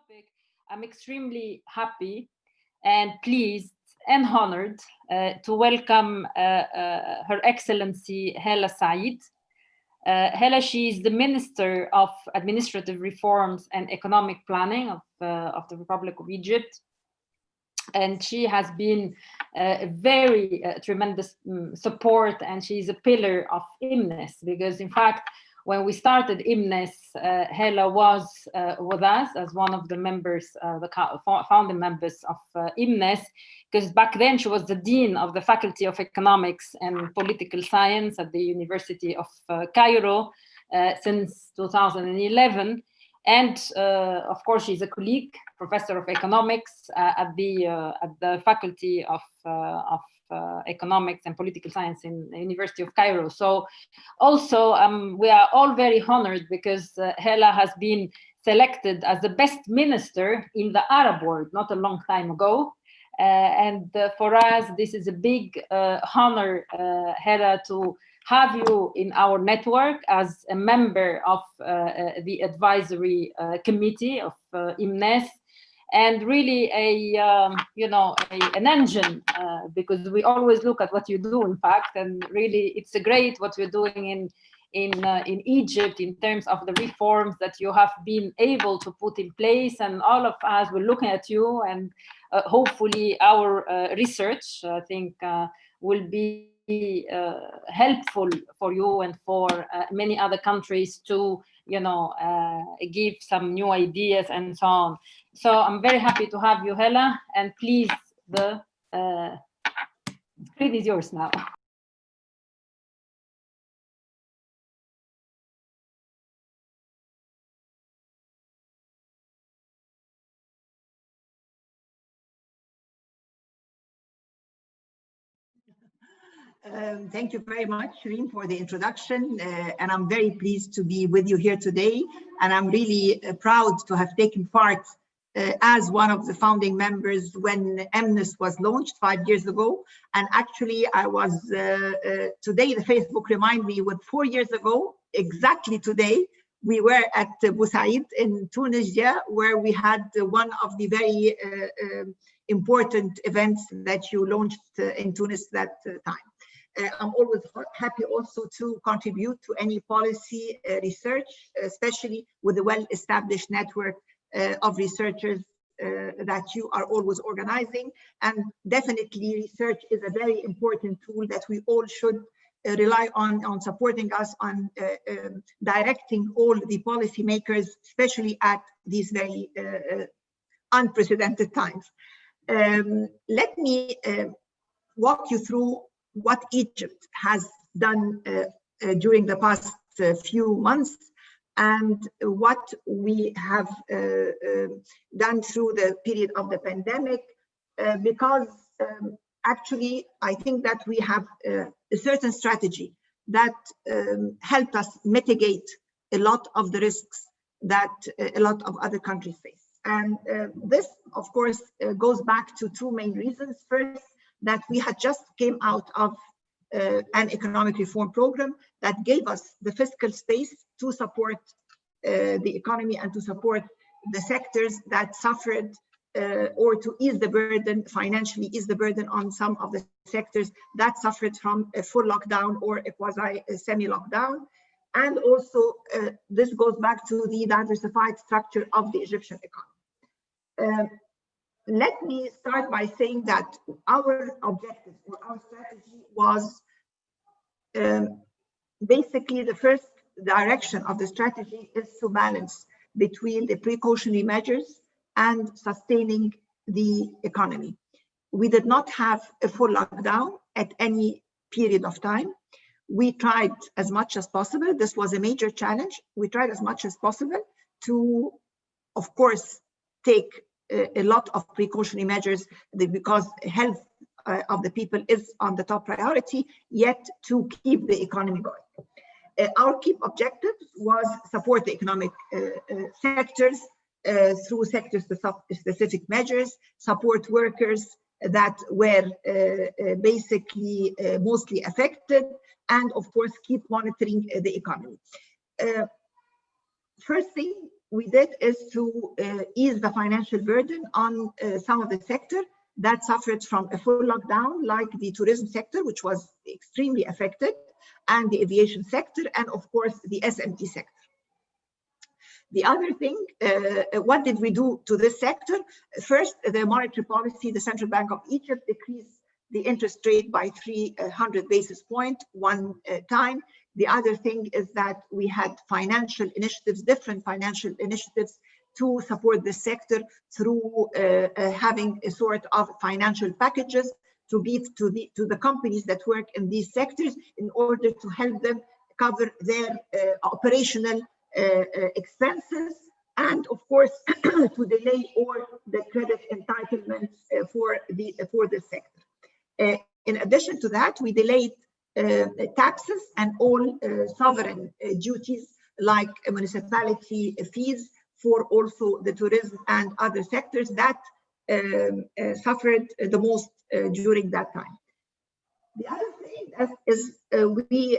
topic, I'm extremely happy and pleased and honored to welcome Her Excellency Hala Said. Hala, she is the Minister of Administrative Reforms and Economic Planning of the Republic of Egypt. And she has been a very tremendous support, and she's a pillar of EMNES, because in fact, when we started EMNES, Hala was with us as one of the members, the founding members of EMNES, because back then she was the Dean of the Faculty of Economics and Political Science at the University of Cairo since 2011. And of course, she's a colleague, professor of economics at the Faculty of Economics and Political Science in the University of Cairo. So also we are all very honored because Hala has been selected as the best minister in the Arab world not a long time ago. And for us, this is a big honor, Hala, to have you in our network as a member of the advisory committee of EMNES, and really an engine, because we always look at what you do, in fact, and really it's a great what we're doing in Egypt in terms of the reforms that you have been able to put in place, and all of us we're looking at you, and hopefully our research, I think, will be helpful for you and for many other countries to give some new ideas and so on. So I'm very happy to have you, Hala, and please, the screen is yours now. Thank you very much, Shireen, for the introduction. And I'm very pleased to be with you here today. And I'm really proud to have taken part as one of the founding members when EMNES was launched 5 years ago. And actually, I was, today the Facebook remind me, with 4 years ago, exactly today, we were at Busaid in Tunisia, where we had one of the very important events that you launched in Tunis that time. I'm always happy also to contribute to any policy research, especially with a well-established network of researchers that you are always organizing. And definitely research is a very important tool that we all should rely on supporting us on directing all the policymakers, especially at these very unprecedented times. Let me walk you through what Egypt has done during the past few months and what we have done through the period of the pandemic, because actually I think that we have a certain strategy that helped us mitigate a lot of the risks that a lot of other countries face. And this, of course, goes back to two main reasons. First, that we had just came out of an economic reform program that gave us the fiscal space to support the economy and to support the sectors that suffered, or to ease the burden, financially ease the burden on some of the sectors that suffered from a full lockdown or a quasi semi-lockdown. And also, this goes back to the diversified structure of the Egyptian economy. Let me start by saying that our objective or our strategy was basically the first direction of the strategy is to balance between the precautionary measures and sustaining the economy. We did not have a full lockdown at any period of time. We tried as much as possible. This was a major challenge. We tried as much as possible to, of course, take a lot of precautionary measures because health of the people is on the top priority, yet to keep the economy going. Our key objective was support the economic sectors through sector-specific measures, support workers that were basically mostly affected, and of course keep monitoring the economy. First thing, we did is to ease the financial burden on some of the sector that suffered from a full lockdown, like the tourism sector, which was extremely affected, and the aviation sector, and of course the SME sector. The other thing, what did we do to this sector? First, the monetary policy, the Central Bank of Egypt decreased the interest rate by 300 basis points one time. The other thing is that we had financial initiatives, different financial initiatives to support the sector through having a sort of financial packages to give to the companies that work in these sectors in order to help them cover their operational expenses, and of course to delay all the credit entitlements for this sector. In addition to that, we delayed taxes and all sovereign duties like municipality fees for also the tourism and other sectors that suffered the most during that time. The other thing is we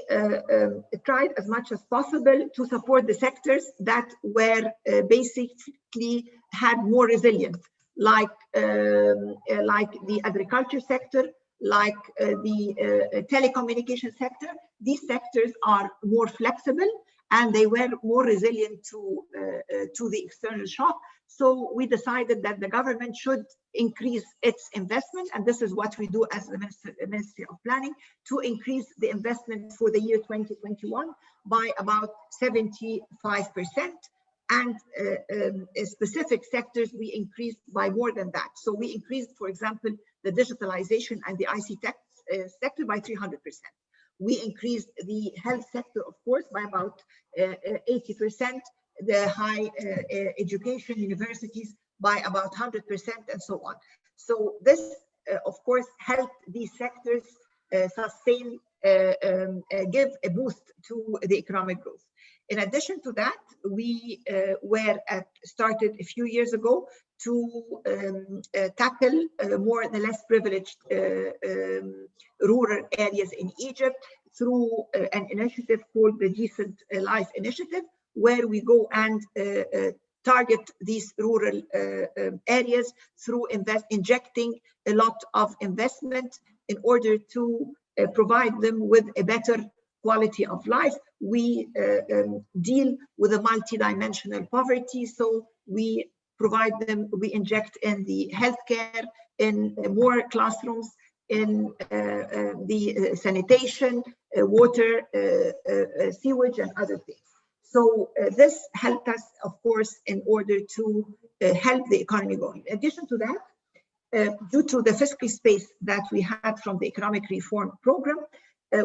tried as much as possible to support the sectors that were basically had more resilience, like the agriculture sector, like the telecommunication sector. These sectors are more flexible and they were more resilient to the external shock. So we decided that the government should increase its investment, and this is what we do as the Ministry of Planning, to increase the investment for the year 2021 by about 75%. And specific sectors we increased by more than that. So we increased, for example, the digitalization and the ICT sector by 300%. We increased the health sector, of course, by about 80%, the high education universities by about 100%, and so on. So this, of course, helped these sectors sustain, give a boost to the economic growth. In addition to that, we started a few years ago to tackle more or less privileged rural areas in Egypt through an initiative called the Decent Life Initiative, where we go and target these rural areas through injecting a lot of investment in order to provide them with a better quality of life. We deal with a multidimensional poverty, so we provide them, we inject in the healthcare, in more classrooms, in the sanitation, water, sewage, and other things. So this helped us, of course, in order to help the economy going. In addition to that, due to the fiscal space that we had from the economic reform program,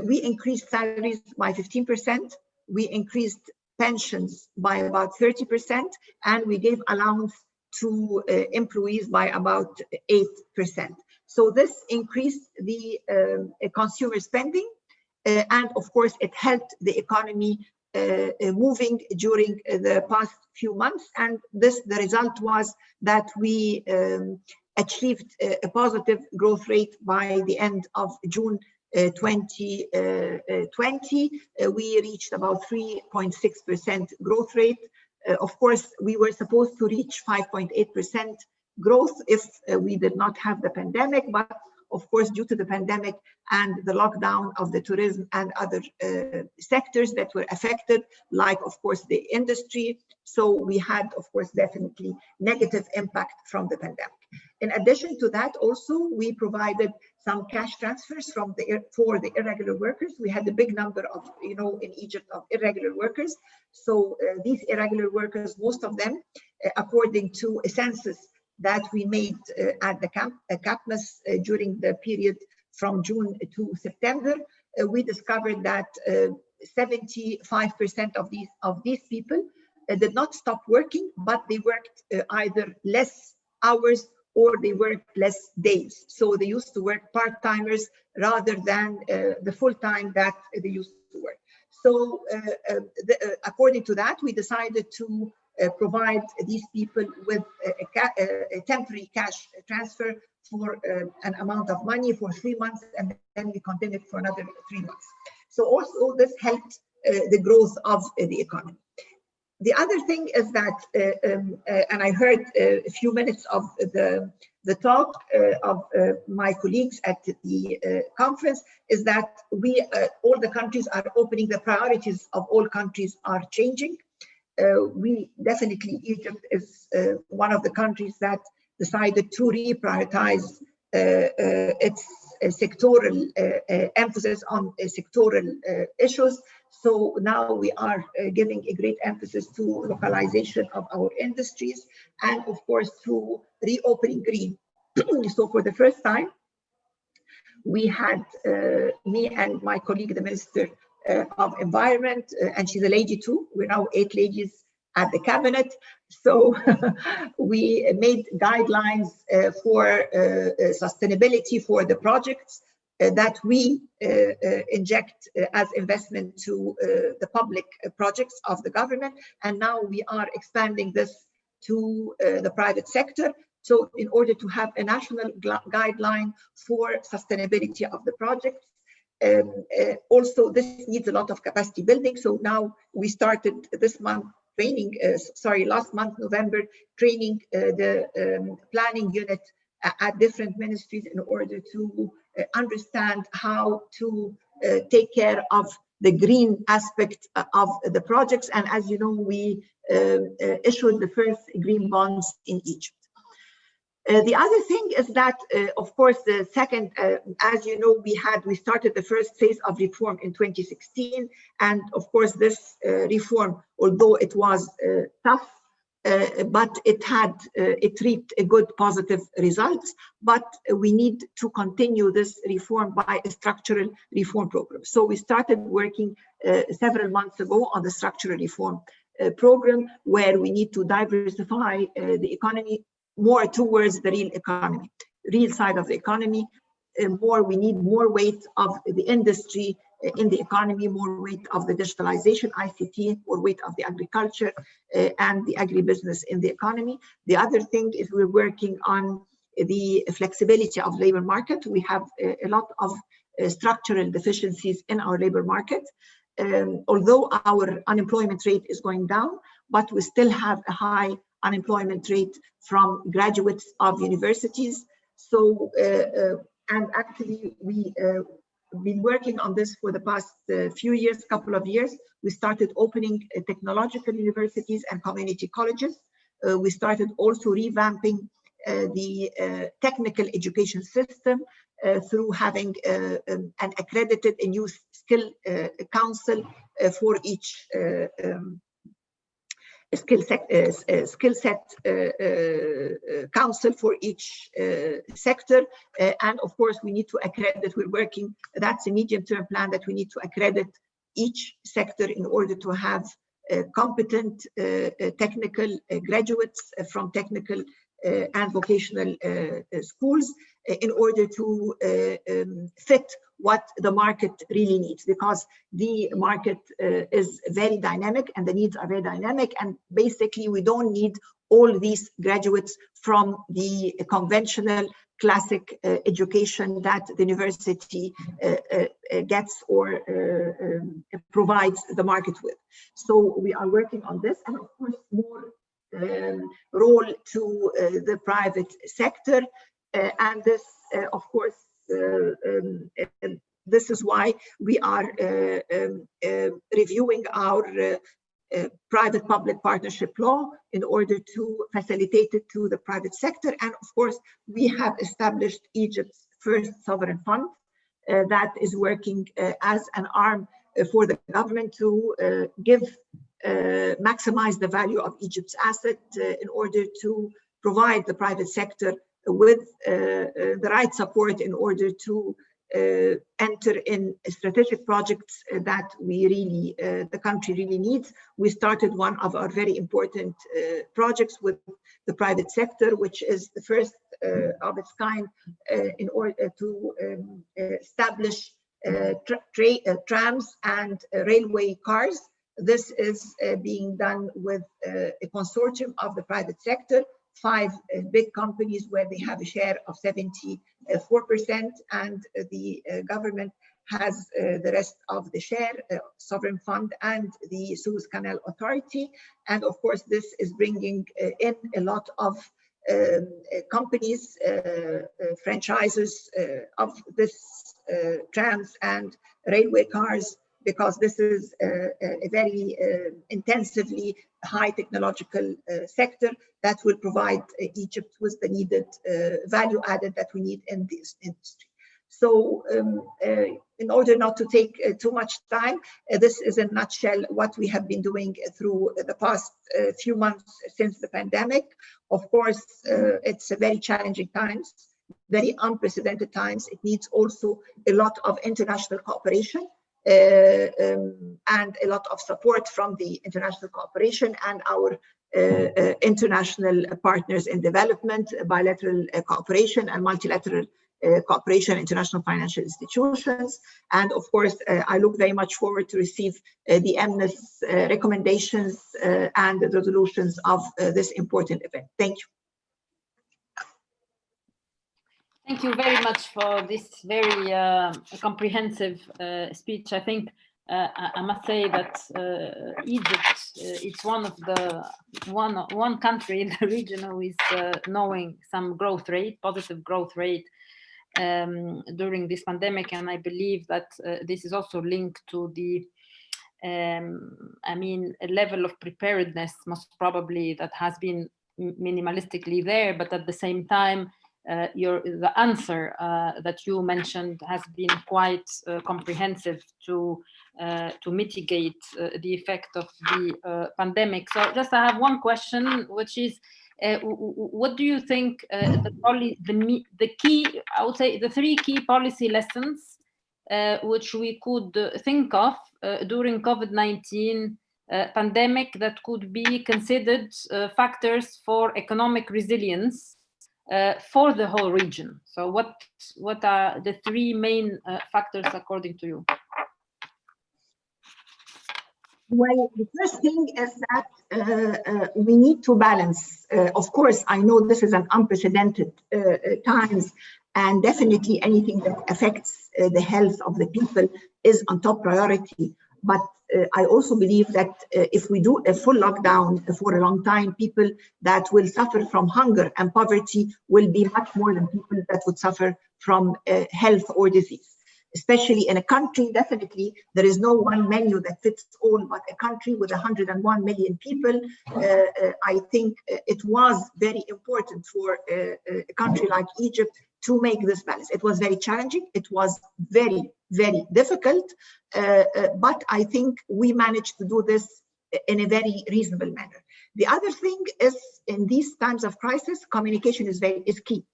we increased salaries by 15%, we increased pensions by about 30%, and we gave allowance to employees by about 8%. So this increased the consumer spending, and of course it helped the economy moving during the past few months. And the result was that we achieved a positive growth rate by the end of June 2020. We reached about 3.6% growth rate. Of course, we were supposed to reach 5.8% growth if we did not have the pandemic, but of course, due to the pandemic and the lockdown of the tourism and other sectors that were affected, like of course the industry, so we had, of course, definitely negative impact from the pandemic. In addition to that, also we provided some cash transfers for the irregular workers. We had a big number of, in Egypt, of irregular workers. So these irregular workers, most of them, according to a census that we made at the CAPMES during the period from June to September, we discovered that 75% of these people did not stop working, but they worked either less hours or they worked less days. So they used to work part-timers rather than the full-time that they used to work. So according to that, we decided to provide these people with a temporary cash transfer for an amount of money for 3 months, and then we continued for another 3 months. So also this helped the growth of the economy. The other thing is that, and I heard a few minutes of the talk of my colleagues at the conference, is that all the countries are opening, the priorities of all countries are changing. Egypt is one of the countries that decided to reprioritize its sectoral emphasis on sectoral issues. So now we are giving a great emphasis to localization of our industries and, of course, to reopening green. So for the first time, we had me and my colleague, the Minister of Environment, and she's a lady too. We're now 8 ladies at the cabinet. So we made guidelines for sustainability for the projects that we inject as investment to the public projects of the government. And now we are expanding this to the private sector. So in order to have a national guideline for sustainability of the projects. Also, this needs a lot of capacity building. So now we started this month training, last month, November, training the planning unit at different ministries in order to understand how to take care of the green aspect of the projects. And as you know, we issued the first green bonds in Egypt. The other thing is that, of course, the second, as you know, we started the first phase of reform in 2016, and of course, this reform, although it was tough, but it reaped a good positive results. But we need to continue this reform by a structural reform program. So we started working several months ago on the structural reform program, where we need to diversify the economy more towards the real economy, real side of the economy. We need more weight of the industry in the economy, more weight of the digitalization, ICT, more weight of the agriculture and the agribusiness in the economy. The other thing is we're working on the flexibility of labor market. We have a lot of structural deficiencies in our labor market. Although our unemployment rate is going down, but we still have a high unemployment rate from graduates of universities. So, and actually we've been working on this for the past couple of years. We started opening technological universities and community colleges. We started also revamping the technical education system through having an accredited a new skill council for each skill set council for each sector. And of course, we need to accredit, we're working, that's a medium-term plan that we need to accredit each sector in order to have competent technical graduates from technical and vocational schools in order to fit what the market really needs, because the market is very dynamic and the needs are very dynamic, and basically we don't need all these graduates from the conventional classic education that the university gets or provides the market with. So we are working on this, and of course more role to the private sector, and this of course this is why we are reviewing our private-public partnership law in order to facilitate it to the private sector. And of course, we have established Egypt's first sovereign fund that is working as an arm for the government to maximize the value of Egypt's asset in order to provide the private sector with the right support in order to enter in strategic projects that we really, the country really needs. We started one of our very important projects with the private sector, which is the first of its kind in order to establish trams and railway cars. This is being done with a consortium of the private sector, 5 big companies where they have a share of 74%, and the government has the rest of the share, sovereign fund and the Suez Canal Authority. And of course, this is bringing in a lot of companies, franchises of this trams and railway cars, because this is a very intensively high technological sector that will provide Egypt with the needed value added that we need in this industry. So in order not to take too much time, this is in a nutshell what we have been doing through the past few months since the pandemic. Of course, it's a very challenging times, very unprecedented times. It needs also a lot of international cooperation and a lot of support from the international cooperation and our international partners in development, bilateral cooperation and multilateral cooperation, international financial institutions. And of course, I look very much forward to receive the EMNES recommendations and the resolutions of this important event. Thank you. Thank you very much for this very comprehensive speech. I think I must say that Egypt, it's one of the one country in the region who is knowing some growth rate, positive growth rate during this pandemic, and I believe that this is also linked to the I mean, a level of preparedness most probably that has been minimalistically there, but at the same time the answer that you mentioned has been quite comprehensive to mitigate the effect of the pandemic. So just I have one question, which is what do you think the key, I would say the 3 key policy lessons which we could think of during COVID-19 pandemic that could be considered factors for economic resilience for the whole region? So what are the 3 main factors according to you? Well, the first thing is that we need to balance. Of course, I know this is an unprecedented times, and definitely anything that affects the health of the people is on top priority. But I also believe that if we do a full lockdown for a long time, people that will suffer from hunger and poverty will be much more than people that would suffer from health or disease. Especially in a country, definitely, there is no one menu that fits all, but a country with 101 million people, I think it was very important for a country like Egypt to make this balance. It was very challenging. It was very, very difficult, but I think we managed to do this in a very reasonable manner. The other thing is, in these times of crisis, communication is key.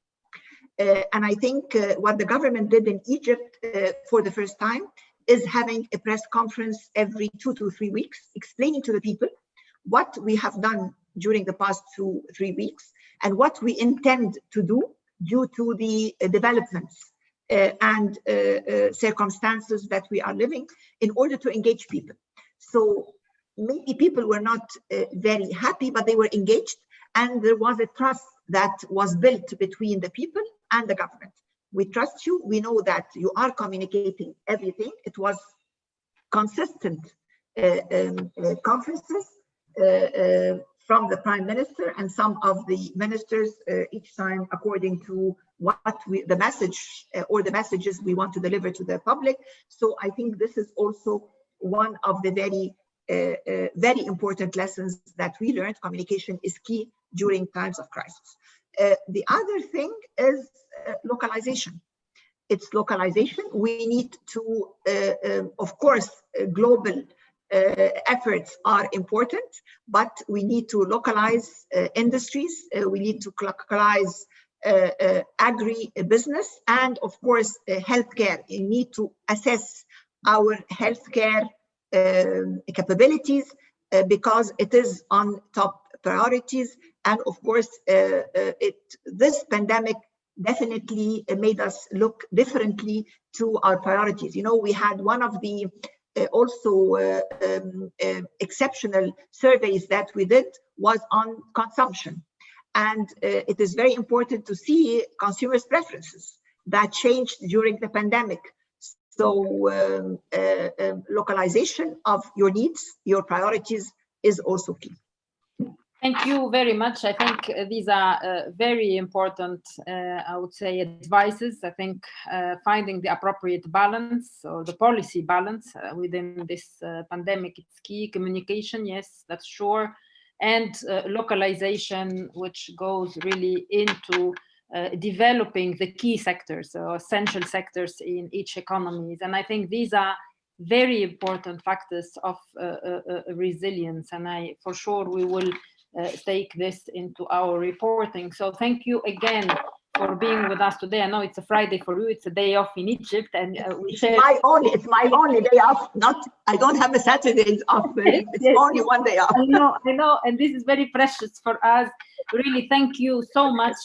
And I think what the government did in Egypt for the first time is having a press conference every 2 to 3 weeks, explaining to the people what we have done during the past 2 to 3 weeks and what we intend to do due to the developments and circumstances that we are living, in order to engage people. So maybe people were not very happy, but they were engaged, and there was a trust that was built between the people and the government. We trust you. We know that you are communicating everything. It was consistent conferences from the Prime Minister and some of the ministers each time according to what the message or the messages we want to deliver to the public. So I think this is also one of the very important lessons that we learned. Communication is key during times of crisis. The other thing is localization. It's localization. We need to, of course, global efforts are important, but we need to localize industries. We need to localize agri-business, and of course, healthcare. You need to assess our healthcare capabilities because it is on top priorities. And of course, this pandemic definitely made us look differently to our priorities. You know, we had one of the exceptional surveys that we did was on consumption. And it is very important to see consumers' preferences that changed during the pandemic. So localization of your needs, your priorities is also key. Thank you very much. I think these are very important, I would say, advices. I think finding the appropriate balance or the policy balance within this pandemic, it's key. Communication, yes, that's sure. And localization, which goes really into developing the key sectors or essential sectors in each economies. And I think these are very important factors of resilience. And for sure we will take this into our reporting. So thank you again for being with us today. I know it's a Friday for you, it's a day off in Egypt, and it's my only day off. I don't have a Saturday off. It's yes. Only one day off. I know, and this is very precious for us. Really, thank you so much,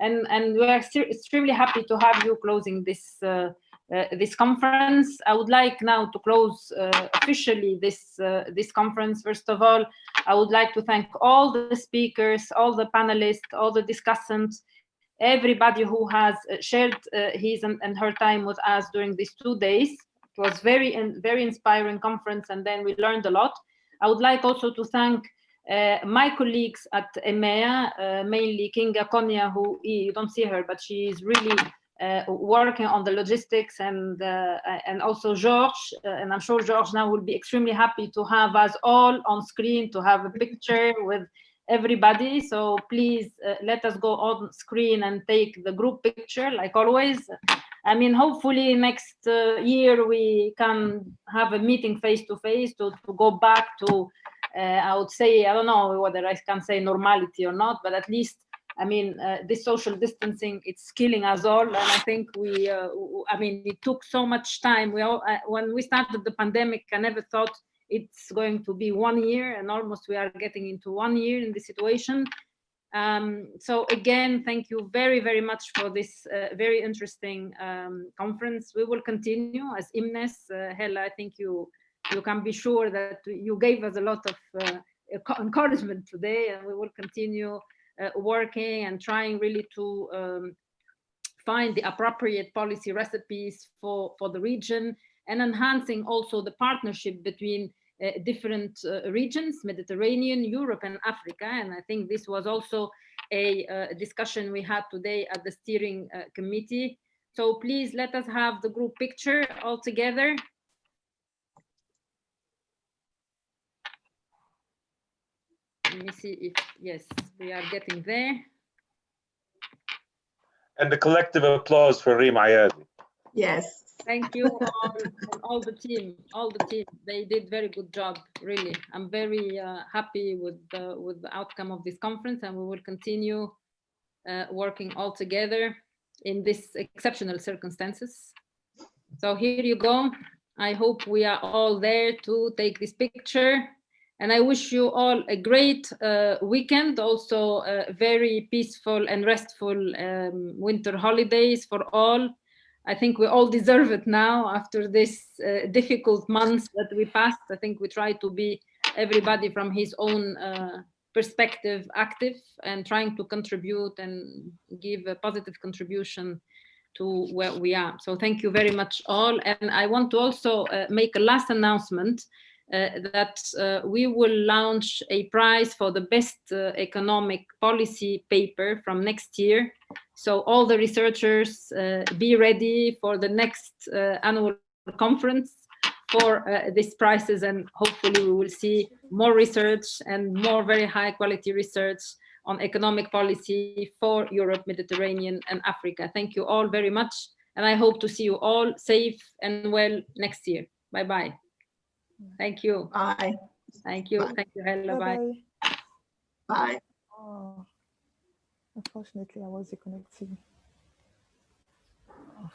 and we are extremely happy to have you closing this this conference. I would like now to close officially this conference. First of all, I would like to thank all the speakers, all the panelists, all the discussants, everybody who has shared his and her time with us during these 2 days. It was very inspiring conference, and then we learned a lot. I would like also to thank my colleagues at EMEA, mainly Kinga Konya, who you don't see her, but she is really working on the logistics, and also George, and I'm sure George now will be extremely happy to have us all on screen, to have a picture with everybody. So please let us go on screen and take the group picture like always. I mean, hopefully next year we can have a meeting face to face to go back to I would say, I don't know whether I can say normality or not, but at least, I mean, this social distancing, it's killing us all. And I think I mean, it took so much time. When we started the pandemic, I never thought it's going to be 1 year, and almost we are getting into 1 year in this situation. So again, thank you very, very much for this very interesting conference. We will continue as EMNES. Hala, I think you can be sure that you gave us a lot of encouragement today, and we will continue working and trying really to find the appropriate policy recipes for the region, and enhancing also the partnership between different regions, Mediterranean, Europe, and Africa. And I think this was also a discussion we had today at the steering committee. So please let us have the group picture all together. Let me see if, yes, we are getting there. And the collective applause for Reem Ayadi. Yes. Thank you all the team, They did very good job, really. I'm very happy with the outcome of this conference, and we will continue working all together in this exceptional circumstances. So here you go. I hope we are all there to take this picture. And I wish you all a great weekend, also very peaceful and restful winter holidays for all. I think we all deserve it now after this difficult months that we passed. I think we try to be, everybody from his own perspective, active and trying to contribute and give a positive contribution to where we are. So thank you very much all. And I want to also make a last announcement that we will launch a prize for the best economic policy paper from next year. So all the researchers be ready for the next annual conference for these prizes, and hopefully we will see more research and more very high quality research on economic policy for Europe, Mediterranean and Africa. Thank you all very much, and I hope to see you all safe and well next year. Bye-bye. Thank you. Bye. Thank you. Bye. Thank you, Hala. Bye. Bye. Oh, unfortunately, I was disconnected. Oh.